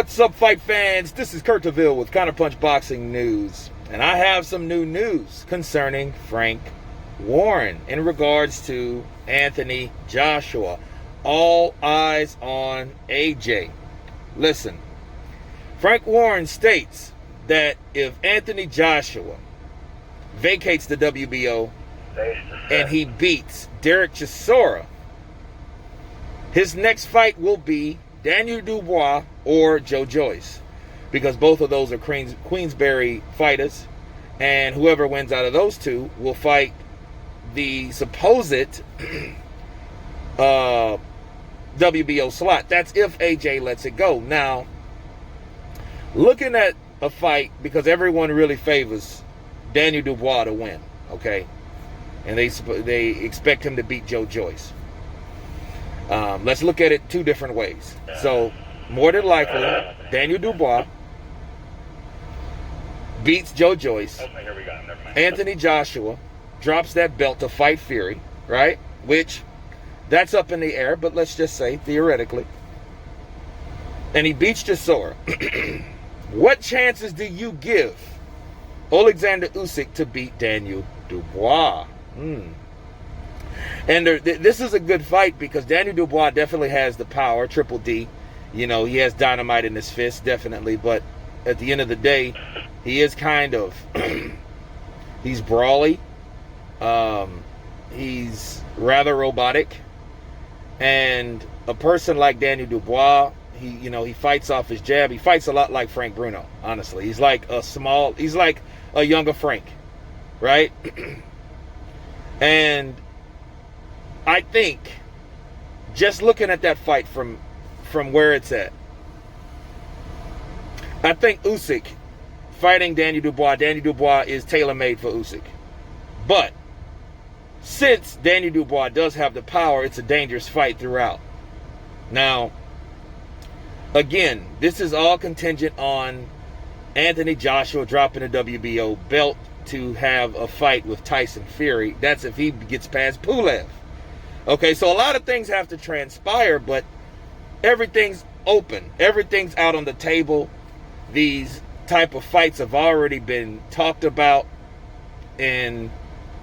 What's up, fight fans? This is Kurt DeVille with Counterpunch Boxing News. And I have some new news concerning Frank Warren in regards to Anthony Joshua. All eyes on AJ. Listen, Frank Warren states that if Anthony Joshua vacates the WBO and he beats Derek Chisora, his next fight will be Daniel Dubois or Joe Joyce, because both of those are Queensberry fighters, and whoever wins out of those two will fight the supposed WBO slot. That's if AJ lets it go. Now, looking at a fight, because everyone really favors Daniel Dubois to win, okay, and they expect him to beat Joe Joyce. Let's look at it two different ways. So, more than likely, Daniel Dubois beats Joe Joyce. Anthony Joshua drops that belt to fight Fury, right? Which, that's up in the air, but let's just say, theoretically. And he beats Chisora. What chances do you give Oleksandr Usyk to beat Daniel Dubois? And this is a good fight because Daniel Dubois definitely has the power, Triple D. You know, he has dynamite in his fist, definitely. But at the end of the day, he is kind of, he's brawly. He's rather robotic. And a person like Daniel Dubois, he fights off his jab. He fights a lot like Frank Bruno, honestly. He's like he's like a younger Frank, right? And I think, just looking at that fight from where it's at, I think Usyk fighting Daniel Dubois is tailor-made for Usyk. But since Daniel Dubois does have the power, it's a dangerous fight throughout. Now, again, this is all contingent on Anthony Joshua dropping the WBO belt to have a fight with Tyson Fury. That's if he gets past Pulev. Okay, so a lot of things have to transpire, but everything's open. Everything's out on the table. These type of fights have already been talked about and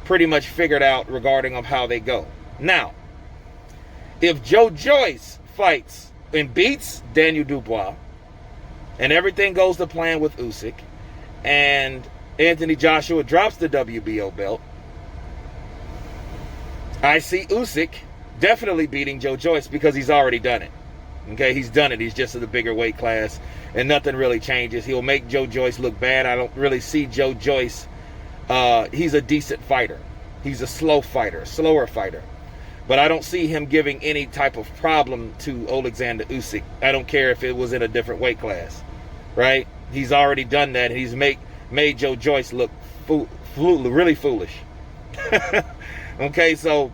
pretty much figured out regarding of how they go. Now, if Joe Joyce fights and beats Daniel Dubois, and everything goes to plan with Usyk, and Anthony Joshua drops the WBO belt, I see Usyk definitely beating Joe Joyce because he's already done it. Okay, he's done it. He's just in the bigger weight class, and nothing really changes. He'll make Joe Joyce look bad. I don't really see Joe Joyce. He's a decent fighter. He's a slower fighter. But I don't see him giving any type of problem to Oleksandr Usyk. I don't care if it was in a different weight class, right? He's already done that. He's made Joe Joyce look really foolish. Okay, so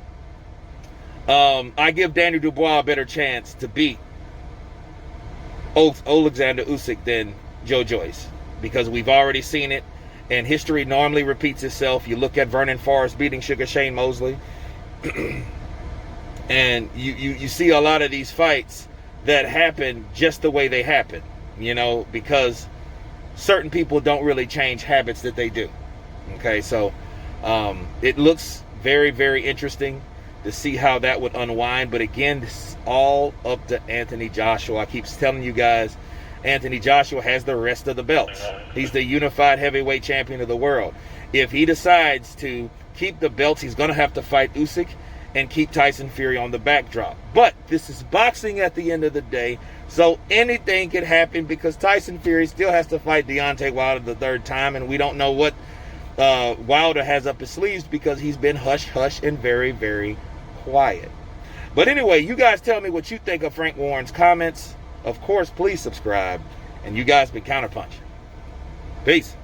I give Daniel Dubois a better chance to beat Oleksandr Usyk than Joe Joyce, because we've already seen it, and history normally repeats itself. You look at Vernon Forrest beating Sugar Shane Mosley, and you see a lot of these fights that happen just the way they happen, because certain people don't really change habits that they do. Okay, so it looks very, very interesting to see how that would unwind. But again, this is all up to Anthony Joshua. I keep telling you guys, Anthony Joshua has the rest of the belts. He's the unified heavyweight champion of the world. If he decides to keep the belts, he's going to have to fight Usyk and keep Tyson Fury on the backdrop. But this is boxing at the end of the day, so anything could happen, because Tyson Fury still has to fight Deontay Wilder the third time, and we don't know what Wilder has up his sleeves, because he's been hush-hush and very, very quiet. But anyway, you guys tell me what you think of Frank Warren's comments. Of course, please subscribe, and you guys been Counterpunch. Peace.